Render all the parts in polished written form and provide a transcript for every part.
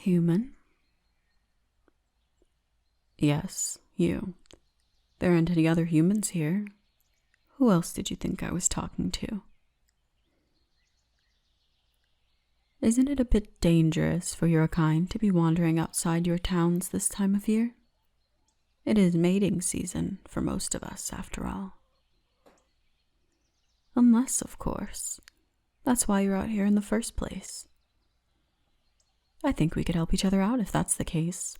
Human? Yes, you. There aren't any other humans here. Who else did you think I was talking to? Isn't it a bit dangerous for your kind to be wandering outside your towns this time of year? It is mating season for most of us, after all. Unless, of course, that's why you're out here in the first place. I think we could help each other out if that's the case.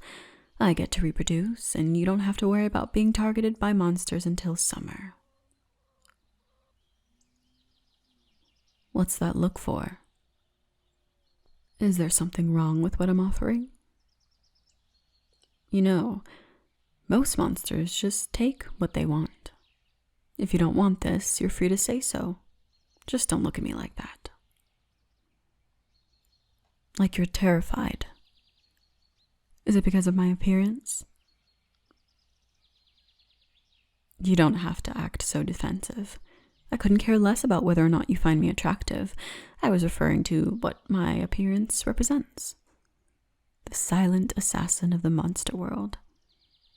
I get to reproduce, and you don't have to worry about being targeted by monsters until summer. What's that look for? Is there something wrong with what I'm offering? You know, most monsters just take what they want. If you don't want this, you're free to say so. Just don't look at me like that. Like you're terrified. Is it because of my appearance? You don't have to act so defensive. I couldn't care less about whether or not you find me attractive. I was referring to what my appearance represents. The silent assassin of the monster world.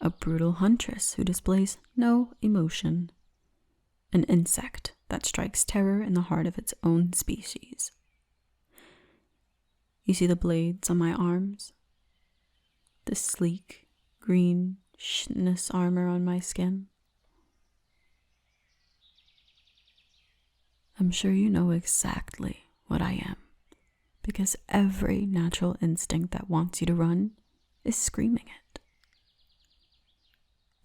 A brutal huntress who displays no emotion. An insect that strikes terror in the heart of its own species. You see the blades on my arms? The sleek, green, chitinous armor on my skin? I'm sure you know exactly what I am, because every natural instinct that wants you to run is screaming it.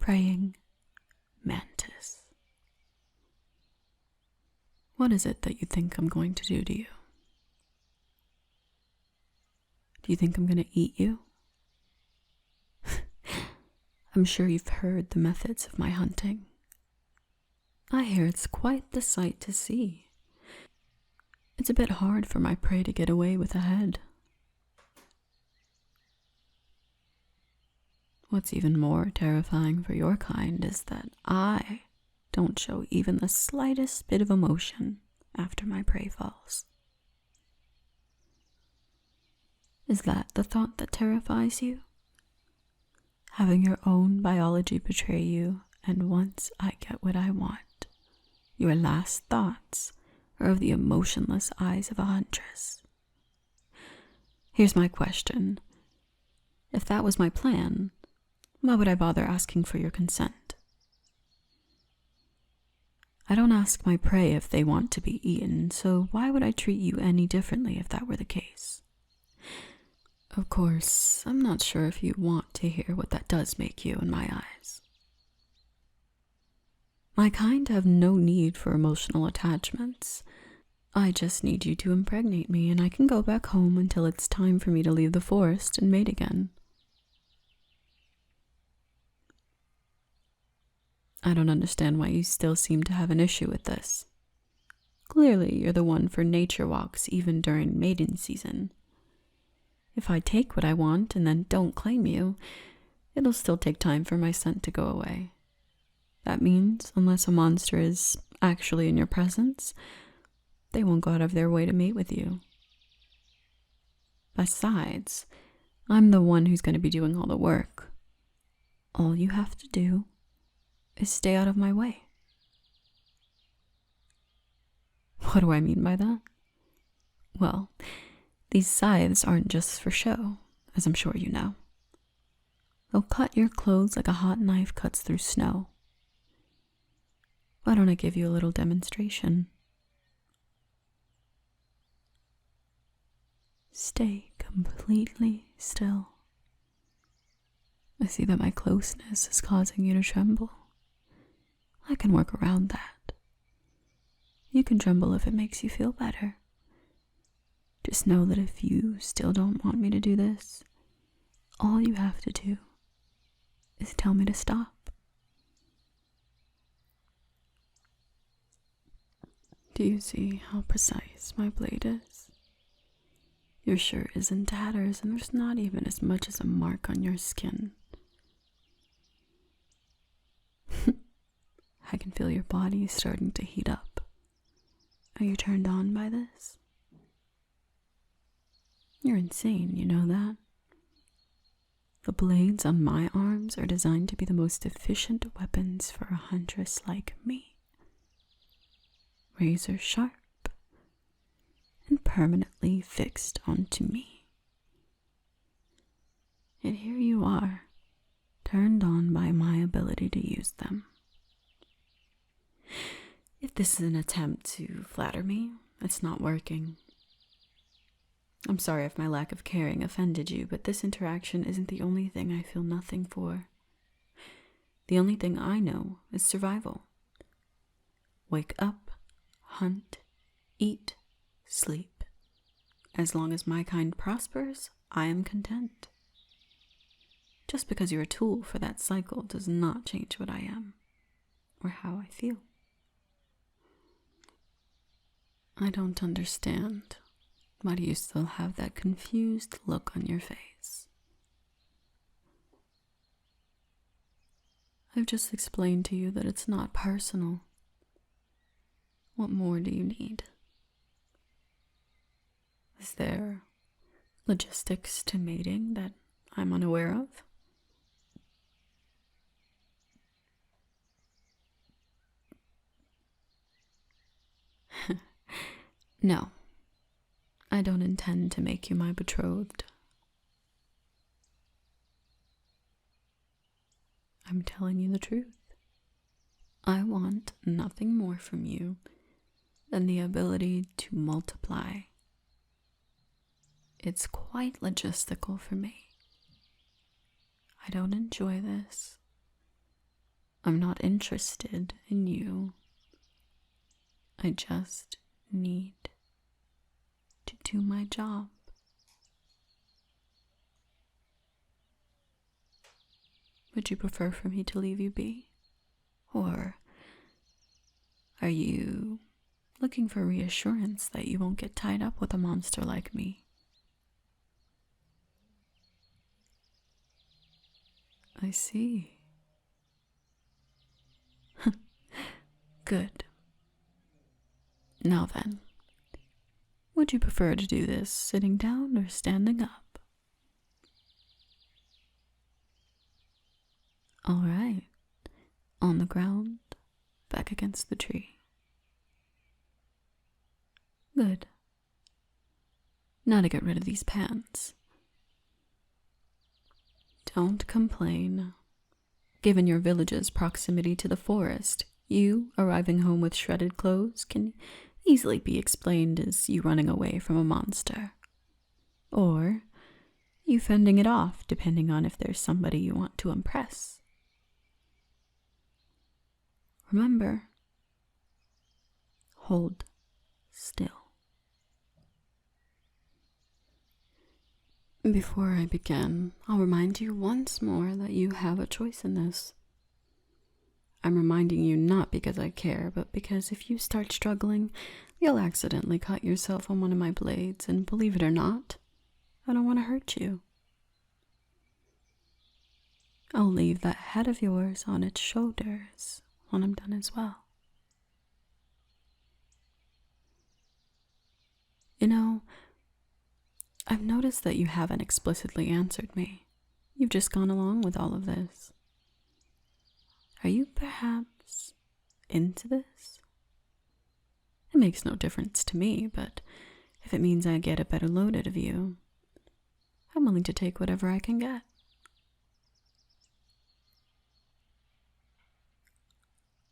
Praying Mantis. What is it that you think I'm going to do to you? Do you think I'm going to eat you? I'm sure you've heard the methods of my hunting. I hear it's quite the sight to see. It's a bit hard for my prey to get away with a head. What's even more terrifying for your kind is that I don't show even the slightest bit of emotion after my prey falls. Is that the thought that terrifies you? Having your own biology betray you, and once I get what I want, your last thoughts are of the emotionless eyes of a huntress. Here's my question. If that was my plan, why would I bother asking for your consent? I don't ask my prey if they want to be eaten, so why would I treat you any differently if that were the case? Of course, I'm not sure if you want to hear what that does make you in my eyes. My kind have no need for emotional attachments. I just need you to impregnate me, and I can go back home until it's time for me to leave the forest and mate again. I don't understand why you still seem to have an issue with this. Clearly, you're the one for nature walks even during mating season. If I take what I want and then don't claim you, it'll still take time for my scent to go away. That means, unless a monster is actually in your presence, they won't go out of their way to mate with you. Besides, I'm the one who's going to be doing all the work. All you have to do is stay out of my way. What do I mean by that? Well, these scythes aren't just for show, as I'm sure you know. They'll cut your clothes like a hot knife cuts through snow. Why don't I give you a little demonstration? Stay completely still. I see that my closeness is causing you to tremble. I can work around that. You can tremble if it makes you feel better. Just know that if you still don't want me to do this, all you have to do is tell me to stop. Do you see how precise my blade is? Your shirt is in tatters and there's not even as much as a mark on your skin. I can feel your body starting to heat up. Are you turned on by this? You're insane, you know that? The blades on my arms are designed to be the most efficient weapons for a huntress like me. Razor sharp and permanently fixed onto me. And here you are, turned on by my ability to use them. If this is an attempt to flatter me, it's not working. I'm sorry if my lack of caring offended you, but this interaction isn't the only thing I feel nothing for. The only thing I know is survival. Wake up, hunt, eat, sleep. As long as my kind prospers, I am content. Just because you're a tool for that cycle does not change what I am, or how I feel. I don't understand. Why do you still have that confused look on your face? I've just explained to you that it's not personal. What more do you need? Is there logistics to mating that I'm unaware of? No, I don't intend to make you my betrothed. I'm telling you the truth. I want nothing more from you than the ability to multiply. It's quite logistical for me. I don't enjoy this. I'm not interested in you. I just need to do my job. Would you prefer for me to leave you be? Or are you looking for reassurance that you won't get tied up with a monster like me? I see. Good. Now then, would you prefer to do this sitting down or standing up? All right. On the ground, back against the tree. Good. Now to get rid of these pants. Don't complain. Given your village's proximity to the forest, you arriving home with shredded clothes can easily be explained as you running away from a monster. Or you fending it off, depending on if there's somebody you want to impress. Remember, hold still. Before I begin, I'll remind you once more that you have a choice in this. I'm reminding you not because I care, but because if you start struggling, you'll accidentally cut yourself on one of my blades, and believe it or not, I don't want to hurt you. I'll leave that head of yours on its shoulders when I'm done as well. You know, I've noticed that you haven't explicitly answered me. You've just gone along with all of this. Are you perhaps into this? It makes no difference to me, but if it means I get a better load out of you, I'm willing to take whatever I can get.